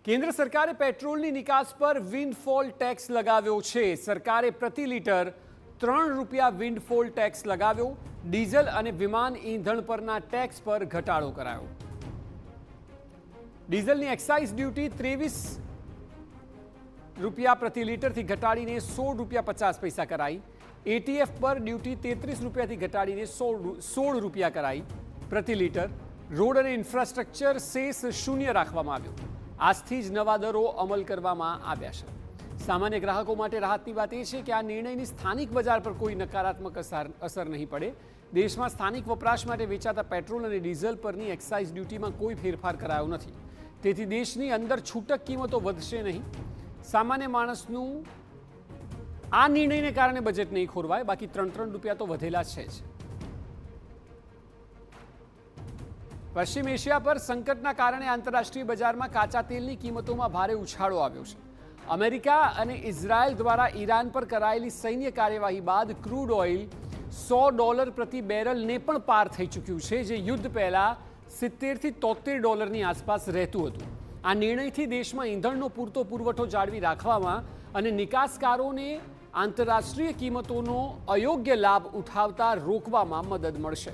કેન્દ્ર સરકારે પેટ્રોલની નિકાસ પર વિન્ડફોલ ટેક્સ લગાવ્યો છે। સરકારે પ્રતિ લીટર ₹3 વિન્ડફોલ ટેક્સ લગાવ્યો। ડીઝલ અને વિમાન ઈંધણ પરના ટેક્સ પર ઘટાડો કરાયો। ડીઝલની એક્સાઇઝ ડ્યુટી ₹23 પ્રતિ લીટરથી ઘટાડીને ₹16.50 કરાઈ। એટીએફ પર ડ્યુટી ₹33થી ઘટાડીને ₹16 કરાઈ પ્રતિ લીટર। રોડ અને ઇન્ફ્રાસ્ટ્રક્ચર સેસ શૂન્ય રાખવામાં આવ્યો। આજથી જ નવા દરો અમલ કરવામાં આવ્યા છે। સામાન્ય ગ્રાહકો માટે રાહતની વાત એ છે કે આ નિર્ણયની સ્થાનિક બજાર પર કોઈ નકારાત્મક અસર નહીં પડે। દેશમાં સ્થાનિક વપરાશ માટે વેચાતા પેટ્રોલ અને ડીઝલ પરની એક્સાઇઝ ડ્યુટીમાં કોઈ ફેરફાર કરાયો નથી, તેથી દેશની અંદર છૂટક કિંમતો વધશે નહીં। સામાન્ય માણસનું આ નિર્ણયને કારણે બજેટ નહીં ખોરવાય, બાકી ₹3 તો વધેલા છે જ। પશ્ચિમ એશિયા પર સંકટના કારણે આંતરરાષ્ટ્રીય બજારમાં કાચા તેલની કિંમતોમાં ભારે ઉછાળો આવ્યો છે। અમેરિકા અને ઇઝરાયલ દ્વારા ઈરાન પર કરાયેલી સૈન્ય કાર્યવાહી બાદ ક્રૂડ ઓઇલ $100 પ્રતિ બેરલને પણ પાર થઈ ચૂક્યું છે, જે યુદ્ધ પહેલા $70 થી $73 આસપાસ રહેતું હતું। આ નિર્ણયથી દેશમાં ઈંધણનો પૂરતો પુરવઠો જાળવી રાખવામાં અને નિકાસકારોને આંતરરાષ્ટ્રીય કિંમતોનો અયોગ્ય લાભ ઉઠાવતા રોકવામાં મદદ મળશે।